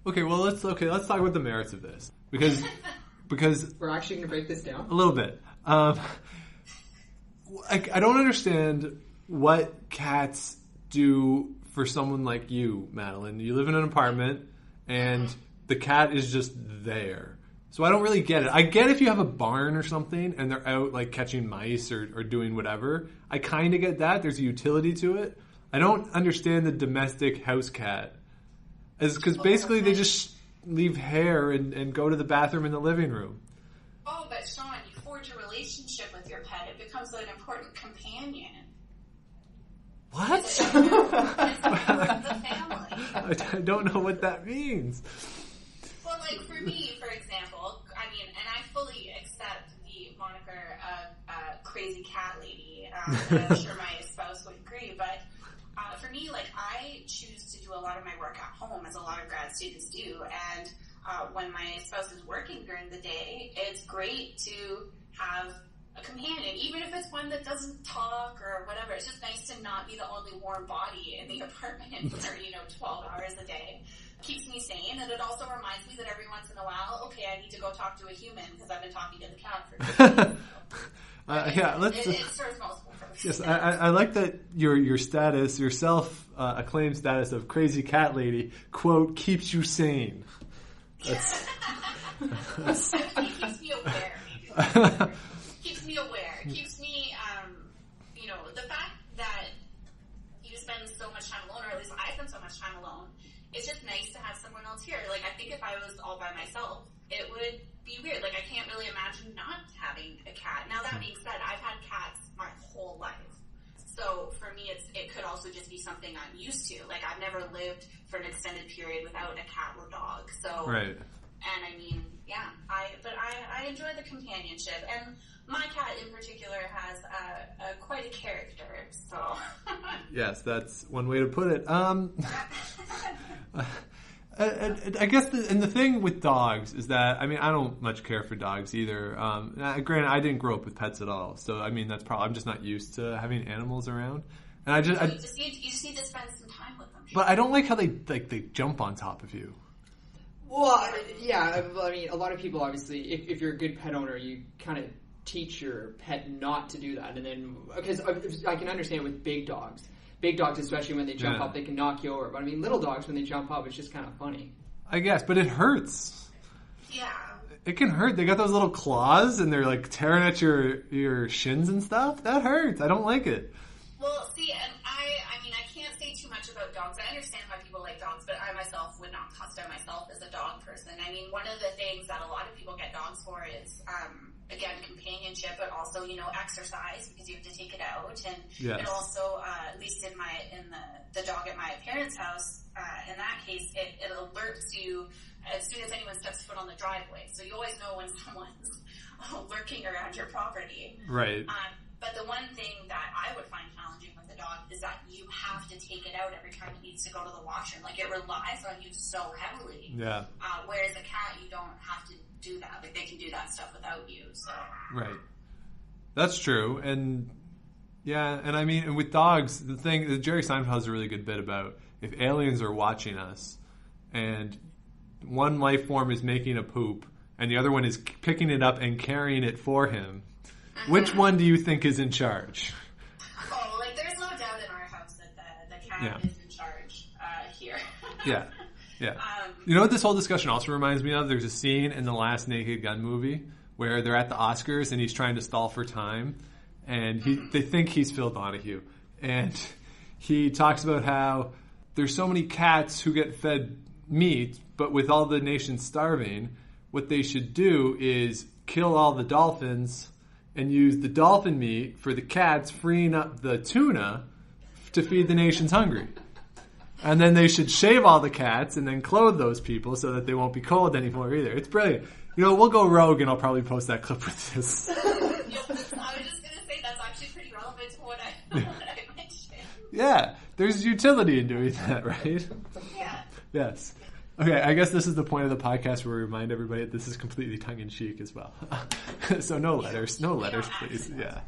Okay, well, let's talk about the merits of this. Because We're actually going to break this down? A little bit. I don't understand what cats do for someone like you, Madeleine. You live in an apartment, and the cat is just there. So I don't really get it. I get if you have a barn or something, and they're out like catching mice or doing whatever. I kind of get that. There's a utility to it. I don't understand the domestic house cat. Because basically they just leave hair and go to the bathroom in the living room. Oh, but Sean, you forge a relationship with your pet. It becomes an important companion. What? It's a member of the family. I don't know what that means. Well, like for me, for example, I mean, and I fully accept the moniker of crazy cat lady. And I'm sure my spouse would agree, but for me, like I choose to do a lot of my work at home, as a lot of grad students do, and when my spouse is working during the day, it's great to have a companion, even if it's one that doesn't talk or whatever. It's just nice to not be the only warm body in the apartment for 12 hours a day. Keeps me sane, and it also reminds me that every once in a while, okay, I need to go talk to a human because I've been talking to the cat for 2 days. It serves multiple purposes. Yes, I like that your status, your self-acclaimed status of crazy cat lady, quote, keeps you sane. That's... It keeps me aware. Keeps me aware. Keeps me, the fact that you spend so much time alone, or at least I spend so much time alone, it's just nice to have someone else here. Like, I think if I was all by myself, it would be weird. Like, I can't really imagine not having a cat. Now, that being said, I've had cats my whole life. So, for me, it could also just be something I'm used to. Like, I've never lived for an extended period without a cat or dog. So, right. And I mean, yeah, I enjoy the companionship. And my cat in particular has quite a character, so. Yes, that's one way to put it. I guess the thing with dogs is that, I mean, I don't much care for dogs either. Granted, I didn't grow up with pets at all, so I mean, that's probably, I'm just not used to having animals around. And you just need to spend some time with them. But I don't like how they jump on top of you. Well, yeah, I mean, a lot of people, obviously, if you're a good pet owner, you kind of teach your pet not to do that. And then, because I can understand with big dogs, especially when they jump up, they can knock you over. But I mean, little dogs, when they jump up, it's just kind of funny. I guess, but it hurts. Yeah. It can hurt. They got those little claws, and they're like tearing at your shins and stuff. That hurts. I don't like it. Well, see, and I mean, I can't say too much about dogs. I understand why people like dogs, but I myself would not custom myself as a dog person. I mean, one of the things that a lot of people get dogs for is, again, companionship, but also, exercise, because you have to take it out. And it also, at least in the dog at my parents' house, in that case, it alerts you as soon as anyone steps foot on the driveway. So you always know when someone's lurking around your property. Right. But the one thing that I would find challenging with the dog is that you have to take it out every time it needs to go to the washroom. Like, it relies on you so heavily. Yeah. Whereas a cat, you don't have to do that. Like, they can do that stuff without you. So. Right. That's true. And yeah, and I mean, and with dogs, the thing that Jerry Seinfeld has a really good bit about, if aliens are watching us and one life form is making a poop and the other one is picking it up and carrying it for him, which one do you think is in charge? Oh, like, there's no doubt in our house that the cat is in charge here. Yeah. You know what this whole discussion also reminds me of? There's a scene in the last Naked Gun movie where they're at the Oscars and he's trying to stall for time, and they think he's Phil Donahue. And he talks about how there's so many cats who get fed meat, but with all the nation starving, what they should do is kill all the dolphins and use the dolphin meat for the cats, freeing up the tuna to feed the nations hungry. And then they should shave all the cats and then clothe those people so that they won't be cold anymore either. It's brilliant. We'll go rogue and I'll probably post that clip with this. I was just going to say that's actually pretty relevant to what I mentioned. Yeah, there's utility in doing that, right? Yeah. Yes. Okay, I guess this is the point of the podcast where we remind everybody that this is completely tongue-in-cheek as well. So no letters, please. Yeah.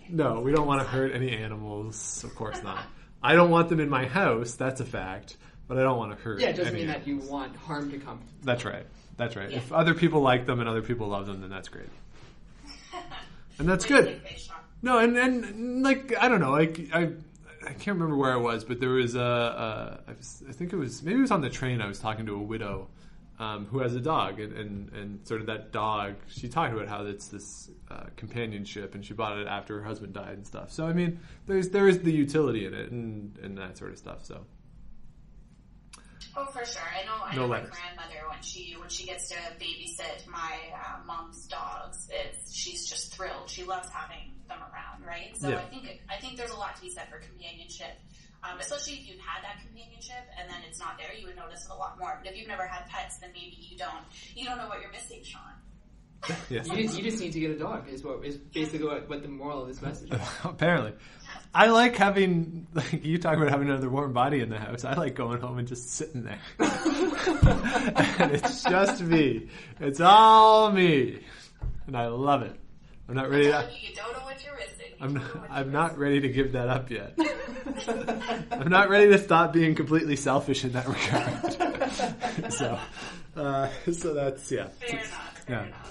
No, we don't want to hurt any animals. Of course not. I don't want them in my house. That's a fact. but I don't want to hurt. Yeah, it doesn't mean any that you animals. want harm to come. That's right. That's right. Yeah. If other people like them and other people love them, then that's great. And that's What do good. you think, Sean? No, and like I don't know, like I can't remember where I was, but there was I think maybe it was on the train. I was talking to a widow who has a dog, and sort of that dog. She talked about how it's this companionship, and she bought it after her husband died and stuff. So I mean, there is the utility in it and that sort of stuff. So. Oh, for sure. I know No my letters. grandmother when she gets to babysit my mom's dogs, she's just thrilled. She loves having them around, right? So Yeah. I think there's a lot to be said for companionship, especially if you've had that companionship and then it's not there. You would notice it a lot more. But if you've never had pets, then maybe you don't know what you're missing, Sean. Yes. You just need to get a dog. Is basically what the moral of this message is. Apparently. I like having, like you talk about having another warm body in the house. I like going home and just sitting there. And it's just me. It's all me. And I love it. I'm not ready to... You don't know what you're missing. I'm not ready to give that up yet. I'm not ready to stop being completely selfish in that regard. So that's, yeah. Fair enough.